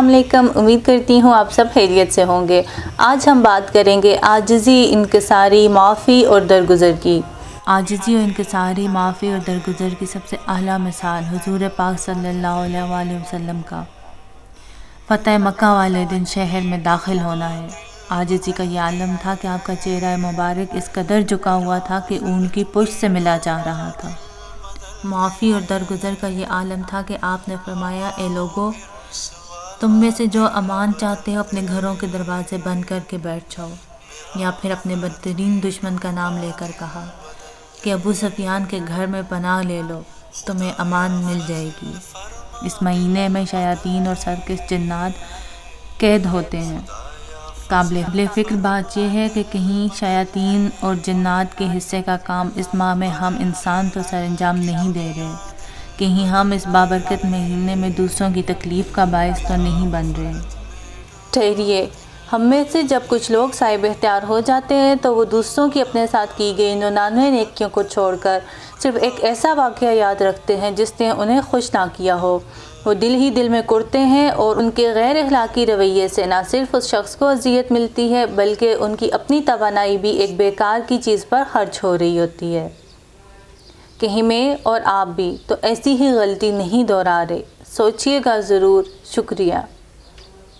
علیکم، امید کرتی ہوں آپ سب خیریت سے ہوں گے۔ آج ہم بات کریں گے عاجزی، انکساری، معافی اور درگزر کی۔ عاجزی اور انکساری، معافی اور درگزر کی سب سے اعلیٰ مثال حضور پاک صلی اللہ علیہ وآلہ وسلم کا فتح مکہ والے دن شہر میں داخل ہونا ہے۔ عاجزی کا یہ عالم تھا کہ آپ کا چہرہ مبارک اس قدر جھکا ہوا تھا کہ اونٹ کی پشت سے ملا جا رہا تھا۔ معافی اور درگزر کا یہ عالم تھا کہ آپ نے فرمایا، اے لوگو، تم میں سے جو امان چاہتے ہو اپنے گھروں کے دروازے بند کر کے بیٹھ جاؤ۔ یا پھر اپنے بدترین دشمن کا نام لے کر کہا کہ ابو سفیان کے گھر میں پناہ لے لو، تمہیں امان مل جائے گی۔ اس مہینے میں شیاطین اور سرکش جنات قید ہوتے ہیں۔ قابل فکر بات یہ ہے کہ کہیں شیاطین اور جنات کے حصے کا کام اس ماہ میں ہم انسان تو سر انجام نہیں دے رہے، کہیں ہم اس بابرکت مہینے میں دوسروں کی تکلیف کا باعث تو نہیں بن رہے۔ ٹھہریے، ہم میں سے جب کچھ لوگ صاحب اختیار ہو جاتے ہیں تو وہ دوسروں کی اپنے ساتھ کی گئی 99 نیکیوں کو چھوڑ کر صرف ایک ایسا واقعہ یاد رکھتے ہیں جس نے انہیں خوش نہ کیا ہو۔ وہ دل ہی دل میں کرتے ہیں اور ان کے غیر اخلاقی رویے سے نہ صرف اس شخص کو اذیت ملتی ہے بلکہ ان کی اپنی توانائی بھی ایک بیکار کی چیز پر خرچ ہو رہی ہوتی ہے۔ کہیں میں اور آپ بھی تو ایسی ہی غلطی نہیں دہرا رہے؟ سوچئے گا ضرور۔ شکریہ۔